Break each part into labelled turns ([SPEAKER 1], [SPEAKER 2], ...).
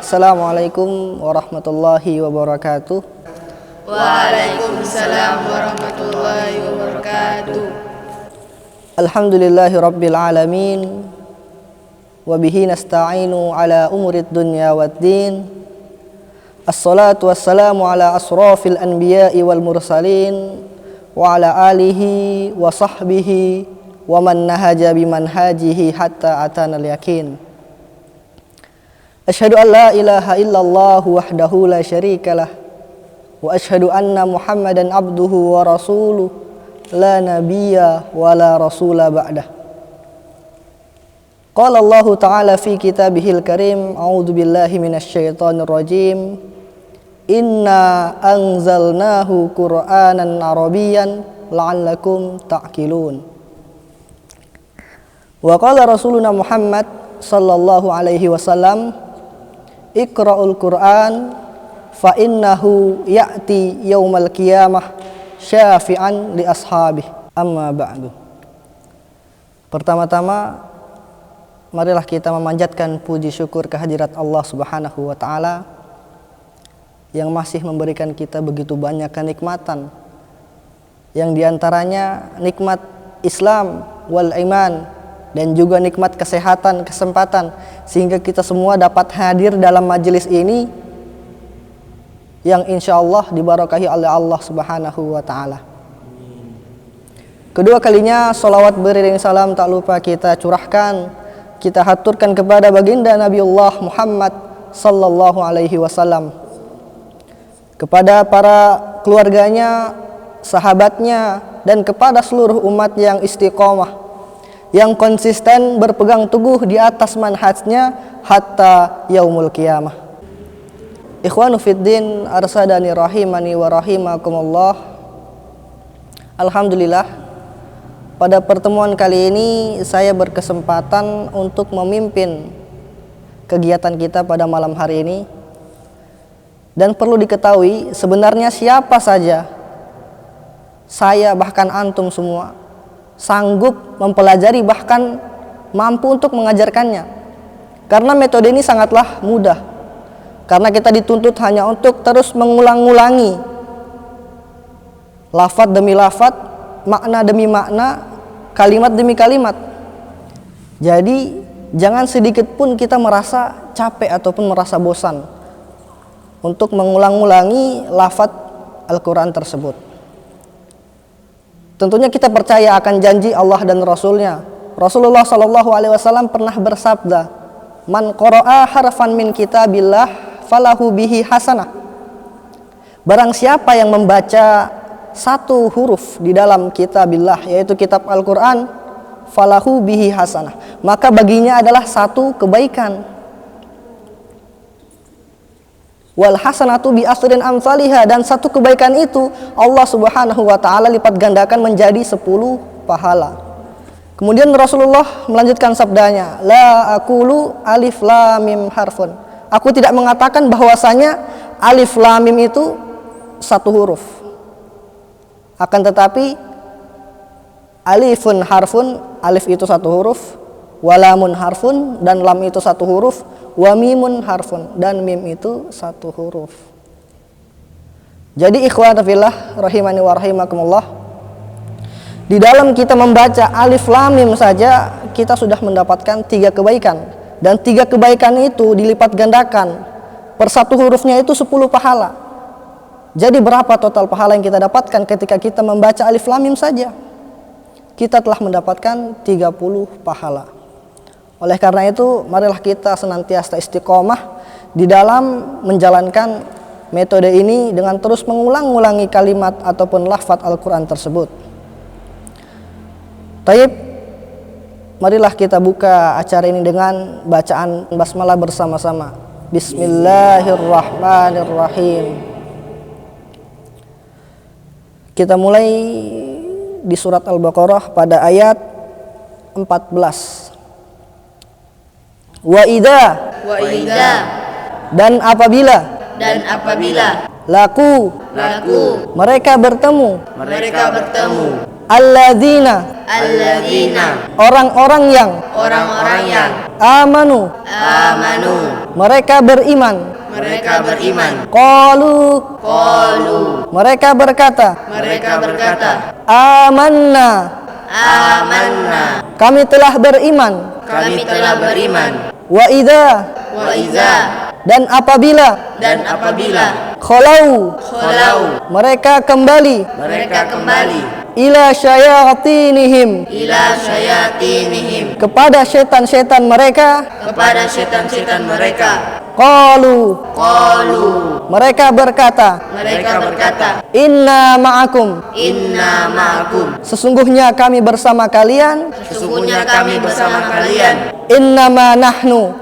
[SPEAKER 1] Assalamualaikum warahmatullahi wabarakatuh.
[SPEAKER 2] Waalaikumsalam warahmatullahi wabarakatuh.
[SPEAKER 1] Alhamdulillahi rabbil alamin. Wabihi nasta'inu ala umurid dunya waddin. Assalatu wassalamu ala asrafil anbiya'i wal mursalin, wa ala alihi wa sahbihi wa man nahaja bimanhajihi hatta atana al-yakin. Asyhadu an la ilaha illallah wahdahu la syarikalah, wa asyhadu anna Muhammadan abduhu wa rasuluh, la nabiyya wa la rasula ba'dah. Qala Allah Ta'ala fi kitabihil karim, a'udzu billahi minasyaitonir rajim. Inna anzalnahu Qur'anan Arabiyyan la'allakum ta'qilun. Wa qala Rasuluna Muhammad sallallahu alaihi wasallam, Iqra'ul Qur'an fa innahu ya'ti yaumal qiyamah syafi'an li ashabihi. Amma ba'du. Pertama-tama, marilah kita memanjatkan puji syukur kehadirat Allah Subhanahu wa Ta'ala yang masih memberikan kita begitu banyak kenikmatan, yang diantaranya nikmat Islam wal iman, dan juga nikmat kesehatan, kesempatan, sehingga kita semua dapat hadir dalam majelis ini yang insya Allah diberkahi oleh Allah Subhanahu wa Ta'ala. Kedua kalinya salawat beriring salam tak lupa kita curahkan, kita haturkan kepada baginda Nabiullah Muhammad sallallahu alaihi wasallam, kepada para keluarganya, sahabatnya, dan kepada seluruh umat yang istiqomah, yang konsisten berpegang teguh di atas manhajnya hatta yaumul qiyamah. Ikhwanu fiddin arsadani rahimani wa rahimakumullah. Alhamdulillah, pada pertemuan kali ini saya berkesempatan untuk memimpin kegiatan kita pada malam hari ini. Dan perlu diketahui, sebenarnya siapa saja, saya bahkan antum semua, sanggup mempelajari bahkan mampu untuk mengajarkannya. Karena metode ini sangatlah mudah. Karena kita dituntut hanya untuk terus mengulang-ulangi lafaz demi lafaz, makna demi makna, kalimat demi kalimat. Jadi jangan sedikit pun kita merasa capek ataupun merasa bosan untuk mengulang-ulangi lafaz Al-Quran tersebut. Tentunya kita percaya akan janji Allah dan Rasulnya. Rasulullah SAW pernah bersabda, Man qara'a harfan min kitabillah falahu bihi hasanah. Barang siapa yang membaca satu huruf di dalam kitabillah, yaitu kitab Al-Quran, falahu bihi hasanah, maka baginya adalah satu kebaikan. Wal hasanatu bi asrin amsalihha, dan satu kebaikan itu Allah Subhanahu wa Ta'ala lipat gandakan menjadi 10 pahala. Kemudian Rasulullah melanjutkan sabdanya, la aqulu alif lam mim harfun. Aku tidak mengatakan bahwasanya alif lam mim itu satu huruf. Akan tetapi alifun harfun, alif itu satu huruf, walamun harfun, dan lam itu satu huruf, wa mimun harfun, dan mim itu satu huruf. Jadi ikhwan fillah rahimani wa rahimakumullah, di dalam kita membaca alif lam mim saja kita sudah mendapatkan 3 kebaikan, dan 3 kebaikan itu dilipat gandakan per satu hurufnya itu 10 pahala. Jadi berapa total pahala yang kita dapatkan ketika kita membaca alif lam mim saja? Kita telah mendapatkan 30 pahala. Oleh karena itu, marilah kita senantiasa istiqomah di dalam menjalankan metode ini dengan terus mengulang-ulangi kalimat ataupun lafaz Al-Quran tersebut. Taib, marilah kita buka acara ini dengan bacaan basmalah bersama-sama. Bismillahirrahmanirrahim. Kita mulai di surat Al-Baqarah pada ayat 14. Wa idza, dan apabila, laku, mereka bertemu, alladzina, orang-orang yang amanu, mereka beriman. Qalu, mereka berkata. Amanna, kami telah beriman. Wa idza, dan apabila. Khalau, mereka kembali. Ila syayatinihim, kepada setan-setan mereka. Qalu, mereka berkata. Inna ma'akum, sesungguhnya kami bersama kalian. Innama nahnu,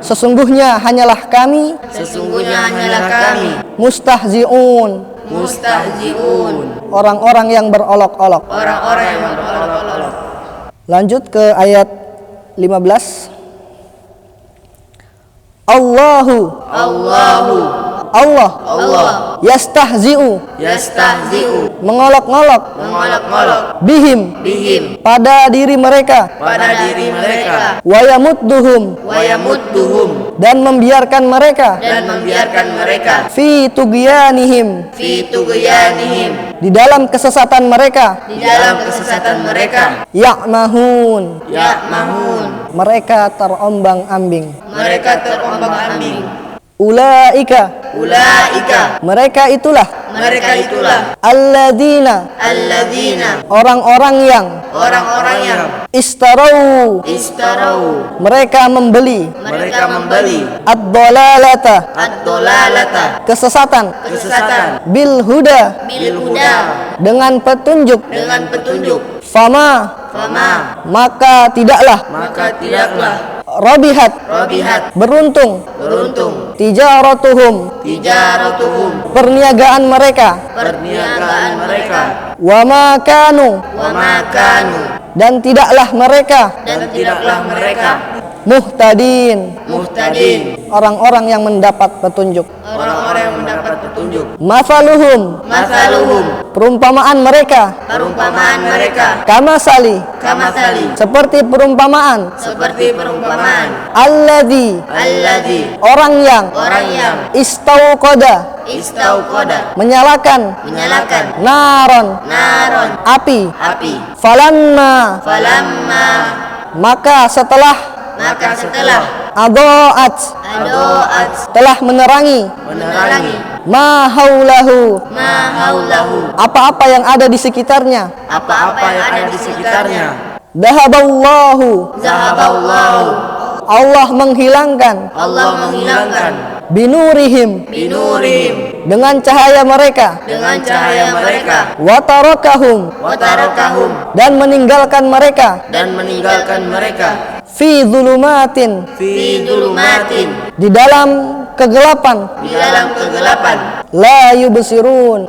[SPEAKER 1] sesungguhnya hanyalah kami. Mustahzi'un, orang-orang yang berolok-olok. Lanjut ke ayat 15. Allah yastahzi'u, mengolok-olok. Bihim, pada diri mereka. Wa yamudduhum, dan membiarkan mereka. Fi tughyanihim, di dalam kesesatan mereka. Ya'mahun, mereka terombang-ambing. Ulaika, mereka itulah. Alladzina, orang-orang yang. Istarau, mereka membeli. Ad-dalalata, kesesatan. Bil huda, dengan petunjuk. Fama, maka tidaklah. Rabihat, beruntung. Tijaratuhum, perniagaan mereka. Wa ma kanu, dan tidaklah mereka. Muhtadin, orang-orang yang mendapat petunjuk. Mafaluhum, perumpamaan mereka. Kamasali, seperti perumpamaan. Alladzi, orang yang. Istauqada, menyalakan. Naron, api. Falamma, maka setelah. Adoat, telah menerangi. Ma haulahu, apa-apa yang ada di sekitarnya. Dahaballahu, Allah menghilangkan. Binurihim, dengan cahaya mereka. Watarakahum, dan meninggalkan mereka. Fi dhulumatin, di dalam kegelapan. La yubsirun,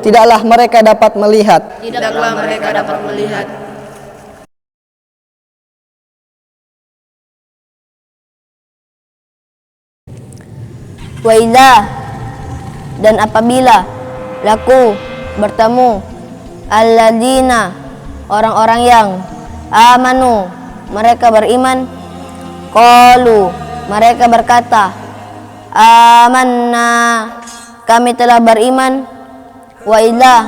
[SPEAKER 1] tidaklah mereka dapat melihat.
[SPEAKER 3] Wa idza, dan apabila. Laku, bertemu. Alladzina, orang-orang yang. Amanu, mereka beriman. Qalu, mereka berkata. Amanna, kami telah beriman. Wa idza,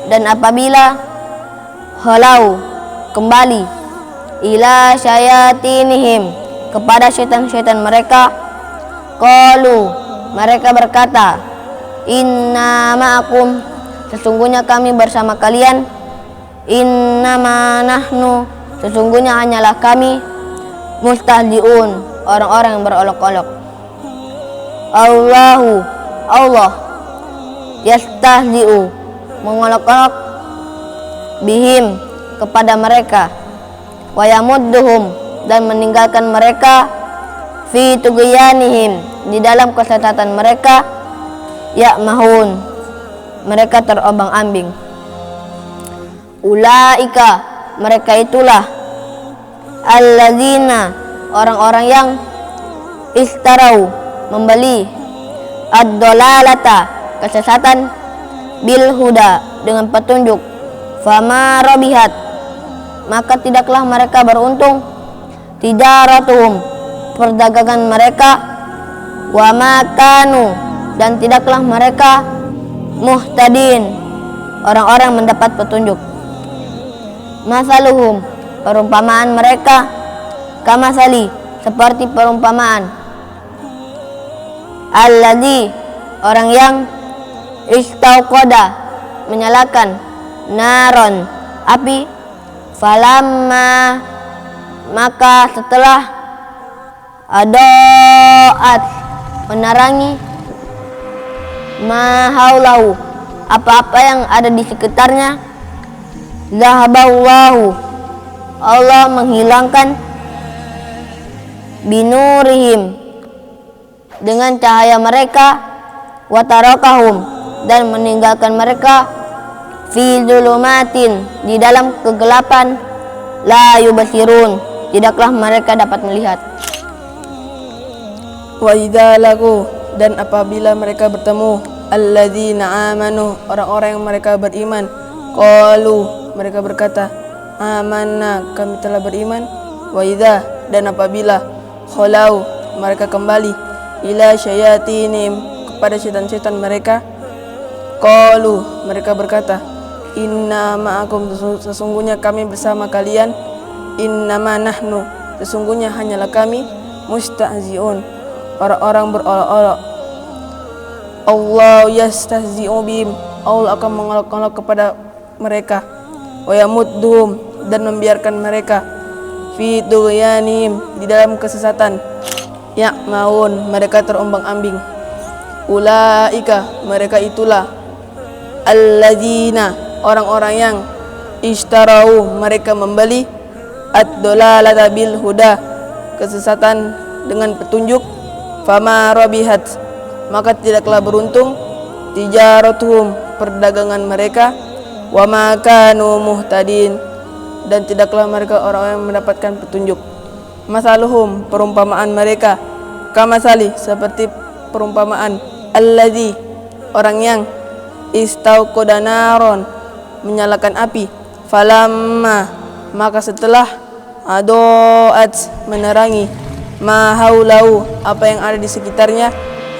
[SPEAKER 3] dan apabila. Halau, kembali. Ila syayatinihim, kepada setan-setan mereka. Qalu, mereka berkata. Inna ma'akum, sesungguhnya kami bersama kalian. Innama nahnu, sesungguhnya hanyalah kami. Mustahzi'un, orang-orang yang berolok-olok. Allah yastahzi'u, mengolok-olok. Bihim, kepada mereka. Wa yamudduhum, dan meninggalkan mereka. Fi tughyanihim, di dalam kesesatan mereka. Ya'mahun, mereka terombang-ambing. Ulaika, mereka itulah. Alladzina, orang-orang yang. Istarau, membeli. Ad-dalalata, kesesatan. Bil huda, dengan petunjuk. Fama rabihat, maka tidaklah mereka beruntung. Tijaratuhum, perdagangan mereka, wa makanu, dan tidaklah mereka muhtadin, orang-orang mendapat petunjuk. Masaluhum, perumpamaan mereka, kamasali, seperti perumpamaan alladzi, orang yang istauqada, menyalakan naron, api, falamma, maka setelah adoat, menerangi, mahaulahu, apa-apa yang ada di sekitarnya, zahaballahu, Allah menghilangkan, binurihim, dengan cahaya mereka, watarakahum, dan meninggalkan mereka, fi zulumatin, di dalam kegelapan, la yubasirun, tidaklah mereka dapat melihat.
[SPEAKER 2] Wa idza lagu, dan apabila mereka bertemu, alladzina amanu, orang-orang yang mereka beriman, qalu, mereka berkata, amanna, kami telah beriman. Wa idza, dan apabila khalau, mereka kembali, ila syayatinim, kepada setan-setan mereka, qalu, mereka berkata, inna ma'akum, sesungguhnya kami bersama kalian, innama nahnu, sesungguhnya hanyalah kami, mustahzi'un, orang-orang berolok-olok. Allah yastahzi'u bihim, Allah akan mengolok-olok kepada mereka, wa yamudduhum, dan membiarkan mereka, fi tughyanihim, di dalam kesesatan, ya'maun, mereka terombang-ambing. Ulaika, mereka itulah, alladzina, orang-orang yang ishtarau, mereka membeli, ad-dolalata bil huda, kesesatan dengan petunjuk, fama rabihat, maka tidaklah beruntung, tijaratuhum, perdagangan mereka, wa ma kanu muhtadin, dan tidaklah mereka orang yang mendapatkan petunjuk. Masaluhum, perumpamaan mereka, kamasali, seperti perumpamaan alladzi, orang yang istauqada naron, menyalakan api, falamma, maka setelah adoat, menerangi, ma haulau, apa yang ada di sekitarnya,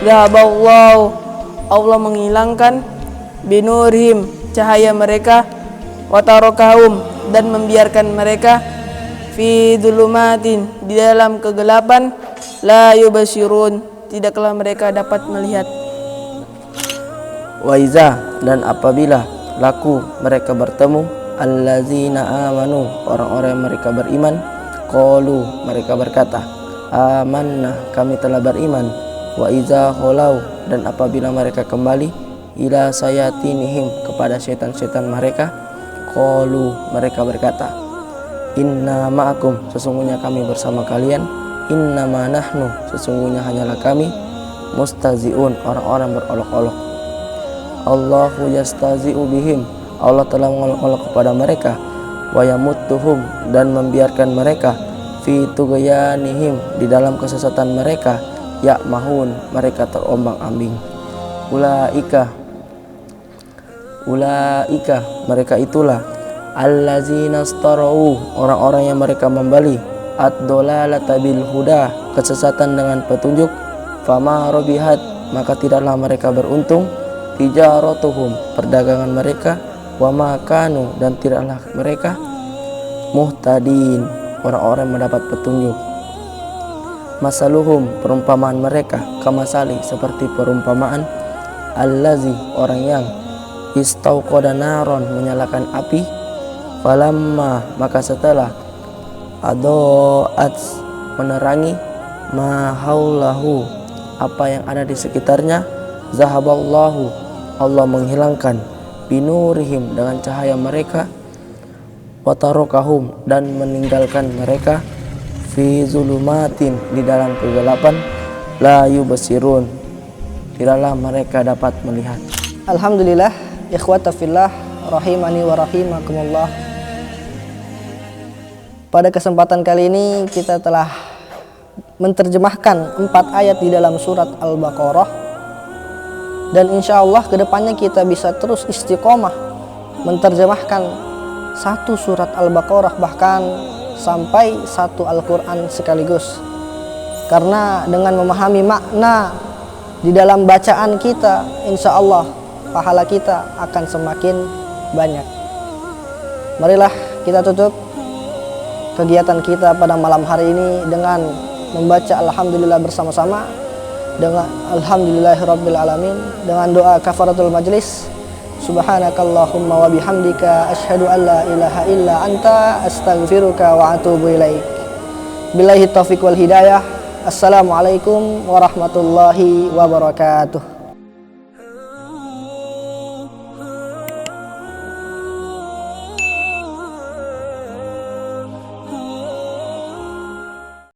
[SPEAKER 2] zahaballahu, Allah menghilangkan, binurihim, cahaya mereka, watarakahum, dan membiarkan mereka, fi dzulumatin, di dalam kegelapan, la yubasirun, tidaklah mereka dapat melihat.
[SPEAKER 4] Wa iza, dan apabila laku, mereka bertemu, allazina amanu, orang-orang yang mereka beriman, qalu, mereka berkata, amanna, kami telah beriman. Wa iza khalau, dan apabila mereka kembali, ila sayatinihim, kepada setan-setan mereka, qalu, mereka berkata, inna ma'akum, sesungguhnya kami bersama kalian, innama nahnu, sesungguhnya hanyalah kami, mustahzi'un, orang-orang berolok-olok. Allahu yastazi'u bihim, Allah telah mengolok-olok kepada mereka, wa yamudduhum, dan membiarkan mereka, fi tughyanihim, di dalam kesesatan mereka, ya'mahun, mereka terombang-ambing. Ulaika, mereka itulah, allazina astarau, orang-orang yang mereka membeli, ad-dolalata bil huda, kesesatan dengan petunjuk, fama rabihat, maka tidaklah mereka beruntung, tijaratuhum, perdagangan mereka, wa makanu, dan tidaklah mereka muhtadin, orang-orang mendapat petunjuk. Masaluhum, perumpamaan mereka, kamasali, seperti perumpamaan allazi, orang yang istauqada naron, menyalakan api, falamma, maka setelah adoat, menerangi, ma haulahu, apa yang ada di sekitarnya, zahaballahu, Allah menghilangkan, binurihim, dengan cahaya mereka, watarakahum, dan meninggalkan mereka, fi zulumatin, di dalam kegelapan, la yubasirun, tidaklah mereka dapat melihat.
[SPEAKER 1] Alhamdulillah, ikhwata fillah, rahimani wa rahimakumullah. Pada kesempatan kali ini kita telah menerjemahkan 4 ayat di dalam surat Al-Baqarah, dan insya Allah kedepannya kita bisa terus istiqomah menerjemahkan satu surat Al-Baqarah, bahkan sampai satu Al-Quran sekaligus. Karena dengan memahami makna di dalam bacaan kita, insya Allah pahala kita akan semakin banyak. Marilah kita tutup kegiatan kita pada malam hari ini dengan membaca Alhamdulillah bersama-sama, dengan Alhamdulillahirabbil alamin, dengan doa kafaratul majlis. Subhanakallahumma wa bihamdika asyhadu an la ilaha illa anta astaghfiruka wa atubu ilaik. Billahi taufiq wal hidayah. Assalamualaikum warahmatullahi wabarakatuh.